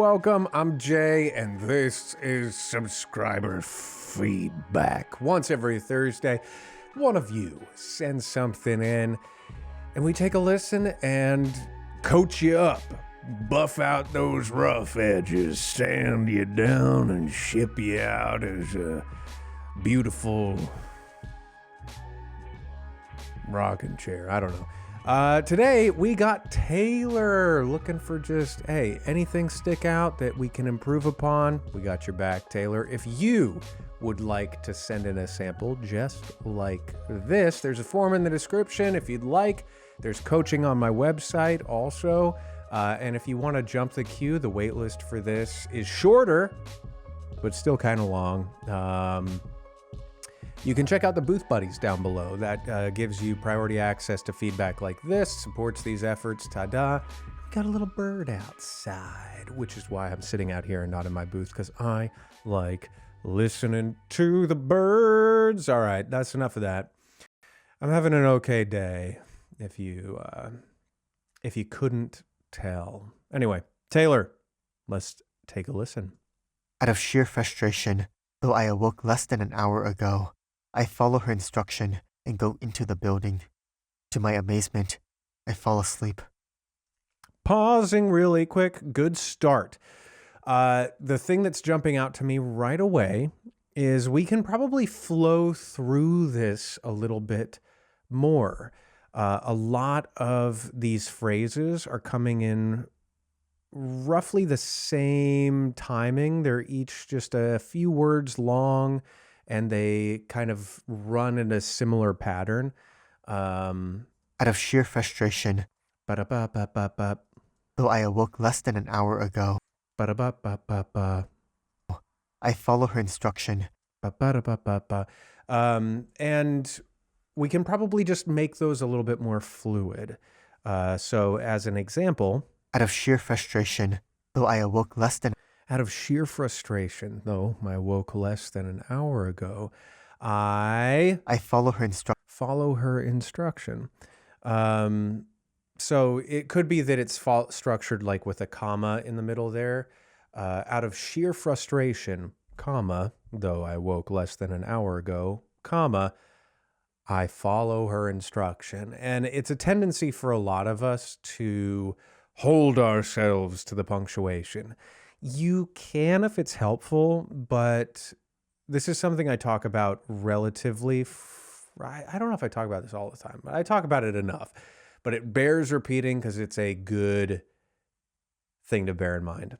welcome. I'm Jay, and this is subscriber feedback. Once every Thursday, one of you sends something in, and we take a listen and coach you up, buff out those rough edges, sand you down, and ship you out as a beautiful rocking chair. I don't know. Today we got Taylor looking for just, hey, anything stick out that we can improve upon? We got your back, Taylor. If you would like to send in a sample just like this, there's a form in the description if you'd like. There's coaching on my website also. And if you want to jump the queue, the wait list for this is shorter, but still kind of long. You can check out the Booth Buddies down below. That gives you priority access to feedback like this, supports these efforts. Ta-da. We got a little bird outside, which is why I'm sitting out here and not in my booth, because I like listening to the birds. All right, that's enough of that. I'm having an okay day, if you couldn't tell. Anyway, Taylor, let's take a listen. Out of sheer frustration, though I awoke less than an hour ago, I follow her instruction and go into the building. To my amazement, I fall asleep. Pausing really quick, good start. The thing that's jumping out to me right away is we can probably flow through this a little bit more. A lot of these phrases are coming in roughly the same timing. They're each just a few words long, and they kind of run in a similar pattern. Out of sheer frustration, Ba-da-ba-ba-ba-ba. though I awoke less than an hour ago, Ba-da-ba-ba-ba-ba. I follow her instruction. Ba-ba-da-ba-ba-ba. And we can probably just make those a little bit more fluid. So as an example, Out of sheer frustration, though I awoke less than out of sheer frustration, though I woke less than an hour ago, I follow her instruction. follow her instruction. So it could be that it's structured like with a comma in the middle there. Out of sheer frustration, comma, though I woke less than an hour ago, comma, I follow her instruction. And it's a tendency for a lot of us to hold ourselves to the punctuation. You can if it's helpful, but this is something I talk about relatively. I don't know if I talk about this all the time, but I talk about it enough. But it bears repeating because it's a good thing to bear in mind.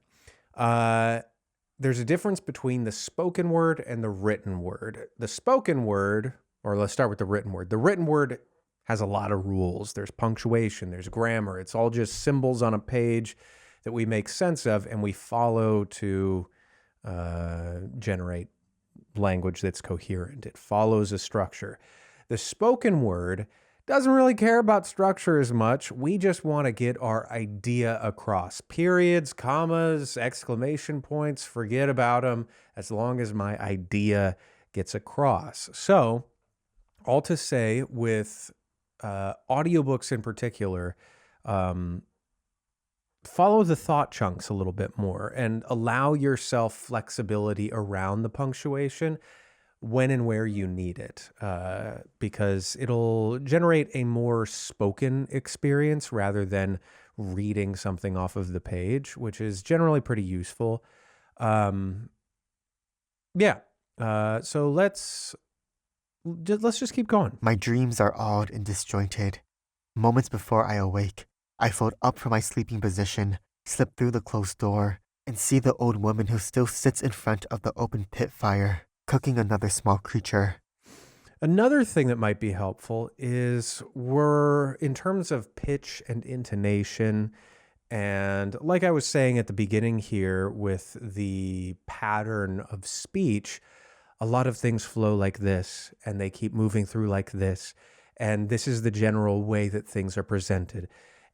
There's a difference between the spoken word and the written word. The spoken word, or let's start with the written word. The written word has a lot of rules. There's punctuation, there's grammar. It's all just symbols on a page that we make sense of, and we follow to generate language that's coherent. It follows a structure. The spoken word doesn't really care about structure as much. We just want to get our idea across. Periods, commas, exclamation points, forget about them as long as my idea gets across. So, all to say, with audiobooks in particular, follow the thought chunks a little bit more and allow yourself flexibility around the punctuation when and where you need it, because it'll generate a more spoken experience rather than reading something off of the page, which is generally pretty useful. So let's just keep going. My dreams are odd and disjointed. Moments before I awake, I float up from my sleeping position, slip through the closed door, and see the old woman who still sits in front of the open pit fire, cooking another small creature. Another thing that might be helpful is in terms of pitch and intonation, and like I was saying at the beginning here with the pattern of speech, a lot of things flow like this, and they keep moving through like this, and this is the general way that things are presented.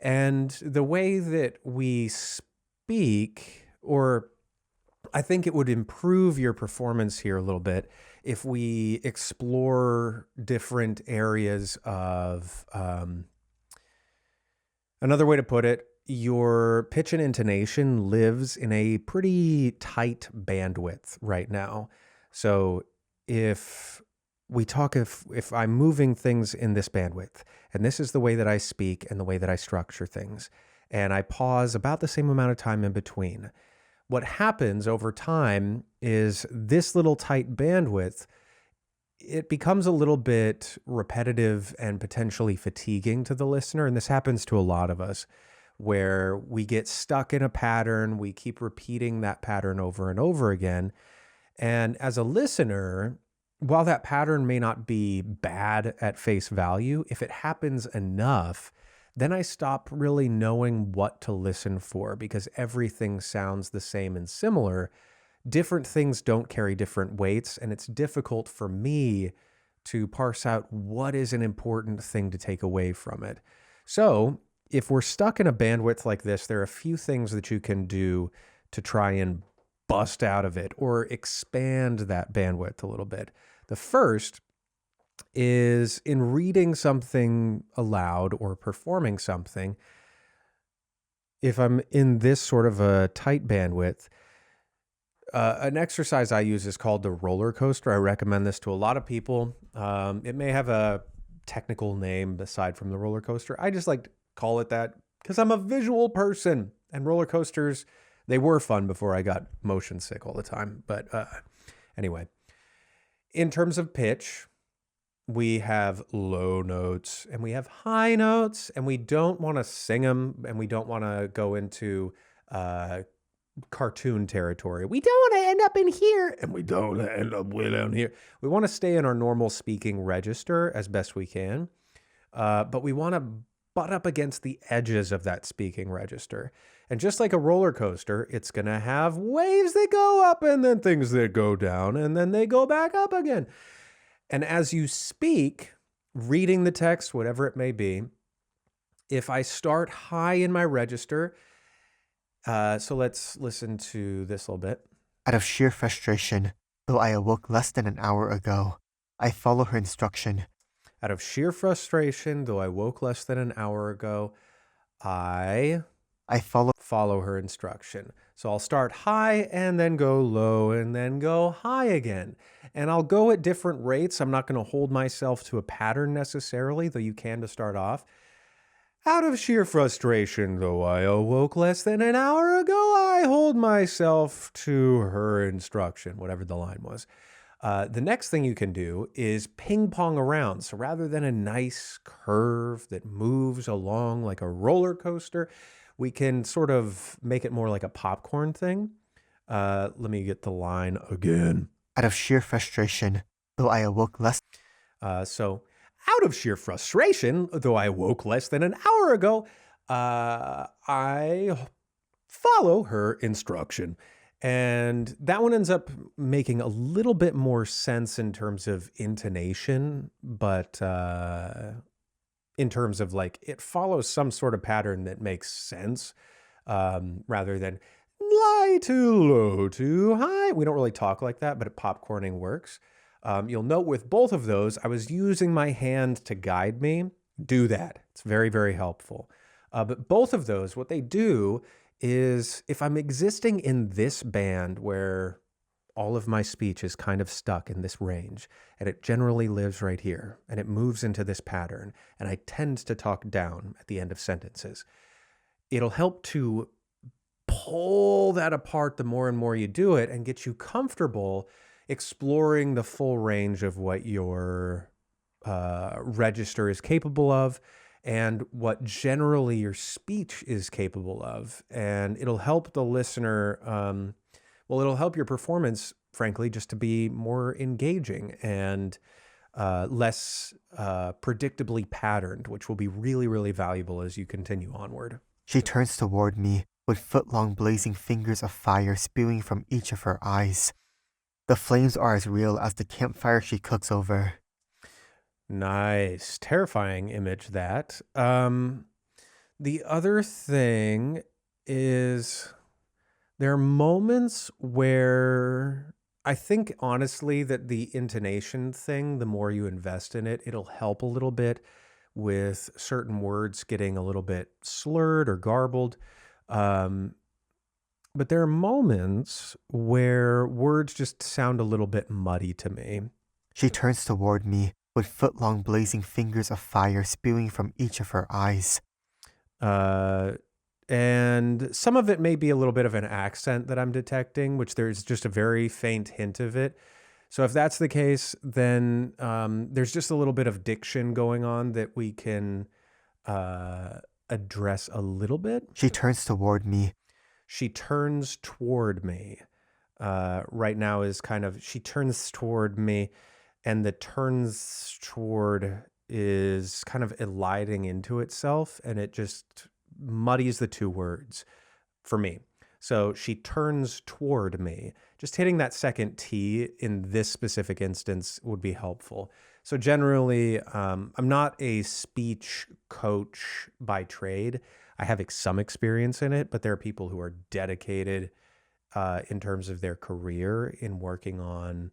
And the way that we speak, or I think it would improve your performance here a little bit if we explore different areas of, another way to put it, your pitch and intonation lives in a pretty tight bandwidth right now. So if if I'm moving things in this bandwidth, and this is the way that I speak and the way that I structure things, and I pause about the same amount of time in between, what happens over time is this little tight bandwidth, it becomes a little bit repetitive and potentially fatiguing to the listener. And this happens to a lot of us, where we get stuck in a pattern, we keep repeating that pattern over and over again. And as a listener, while that pattern may not be bad at face value, if it happens enough, then I stop really knowing what to listen for, because everything sounds the same and similar. Different things don't carry different weights, and it's difficult for me to parse out what is an important thing to take away from it. So if we're stuck in a bandwidth like this, there are a few things that you can do to try and bust out of it or expand that bandwidth a little bit. The first is in reading something aloud or performing something. If I'm in this sort of a tight bandwidth, an exercise I use is called the roller coaster. I recommend this to a lot of people. It may have a technical name aside from the roller coaster. I just like to call it that because I'm a visual person, and roller coasters, they were fun before I got motion sick all the time. But anyway, in terms of pitch, we have low notes and we have high notes, and we don't want to sing them, and we don't want to go into cartoon territory. We don't want to end up in here, and we don't want to end up way down here. We want to stay in our normal speaking register as best we can, but we want to butt up against the edges of that speaking register. And just like a roller coaster, it's going to have waves that go up and then things that go down and then they go back up again. And as you speak, reading the text, whatever it may be, if I start high in my register, so let's listen to this a little bit. Out of sheer frustration, though I awoke less than an hour ago, I follow her instruction. Out of sheer frustration, though I woke less than an hour ago, I follow her instruction. So I'll start high and then go low and then go high again. And I'll go at different rates. I'm not going to hold myself to a pattern necessarily, though you can to start off. Out of sheer frustration, though I awoke less than an hour ago, I hold myself to her instruction, whatever the line was. The next thing you can do is ping pong around. So rather than a nice curve that moves along like a roller coaster, we can sort of make it more like a popcorn thing. Let me get the line again. Out of sheer frustration, though I awoke less. So out of sheer frustration, though I woke less than an hour ago, I follow her instruction. And that one ends up making a little bit more sense in terms of intonation, but in terms of like it follows some sort of pattern that makes sense, rather than lie too low, too high. We don't really talk like that, but popcorning works. You'll note with both of those, I was using my hand to guide me. Do that. It's very, very helpful. But both of those, what they do is if I'm existing in this band where all of my speech is kind of stuck in this range, and it generally lives right here, and it moves into this pattern, and I tend to talk down at the end of sentences, it'll help to pull that apart the more and more you do it and get you comfortable exploring the full range of what your register is capable of and what generally your speech is capable of. And it'll help the listener, it'll help your performance, frankly, just to be more engaging and less predictably patterned, which will be really, really valuable as you continue onward. She turns toward me with foot-long blazing fingers of fire spewing from each of her eyes. The flames are as real as the campfire she cooks over. Nice. Terrifying image, that. The other thing is there are moments where I think, honestly, that the intonation thing, the more you invest in it, it'll help a little bit with certain words getting a little bit slurred or garbled. But there are moments where words just sound a little bit muddy to me. She turns toward me with foot-long blazing fingers of fire spewing from each of her eyes. And some of it may be a little bit of an accent that I'm detecting, which there's just a very faint hint of it. So if that's the case, then there's just a little bit of diction going on that we can address a little bit. She turns toward me. She turns toward me. Right now is kind of, she turns toward me, and the turns toward is kind of eliding into itself, and it just muddies the two words for me. So she turns toward me. Just hitting that second T in this specific instance would be helpful. So generally, I'm not a speech coach by trade. I have some experience in it, but there are people who are dedicated in terms of their career in working on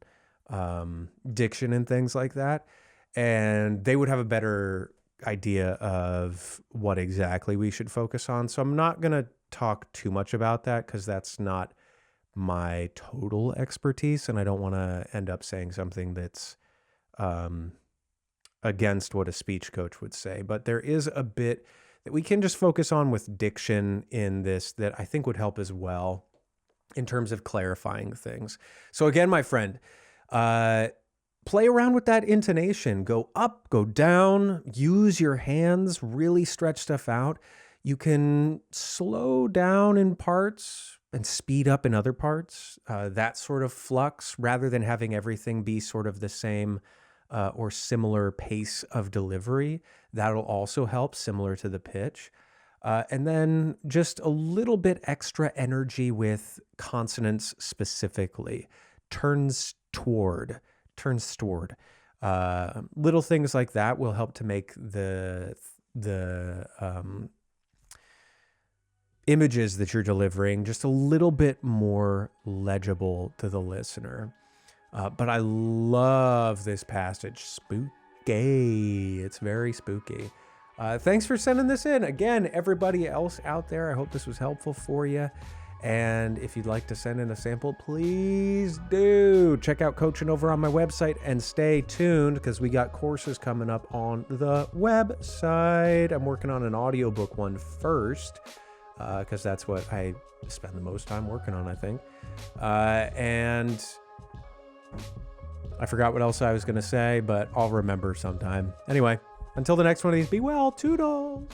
diction and things like that. And they would have a better idea of what exactly we should focus on. So I'm not going to talk too much about that because that's not my total expertise. And I don't want to end up saying something that's against what a speech coach would say. But there is a bit that we can just focus on with diction in this that I think would help as well in terms of clarifying things. So again, my friend, play around with that intonation. Go up, go down, use your hands, really stretch stuff out. You can slow down in parts and speed up in other parts. That sort of flux, rather than having everything be sort of the same or similar pace of delivery. That'll also help, similar to the pitch. And then just a little bit extra energy with consonants specifically. Turns toward. Little things like that will help to make the images that you're delivering just a little bit more legible to the listener. But I love this passage. Spooky. It's very spooky. Thanks for sending this in. Again, everybody else out there, I hope this was helpful for you. And if you'd like to send in a sample, please do. Check out Coaching over on my website and stay tuned because we got courses coming up on the website. I'm working on an audiobook one first because that's what I spend the most time working on, I think. And I forgot what else I was going to say, but I'll remember sometime. Anyway, until the next one of these, be well. Toodles.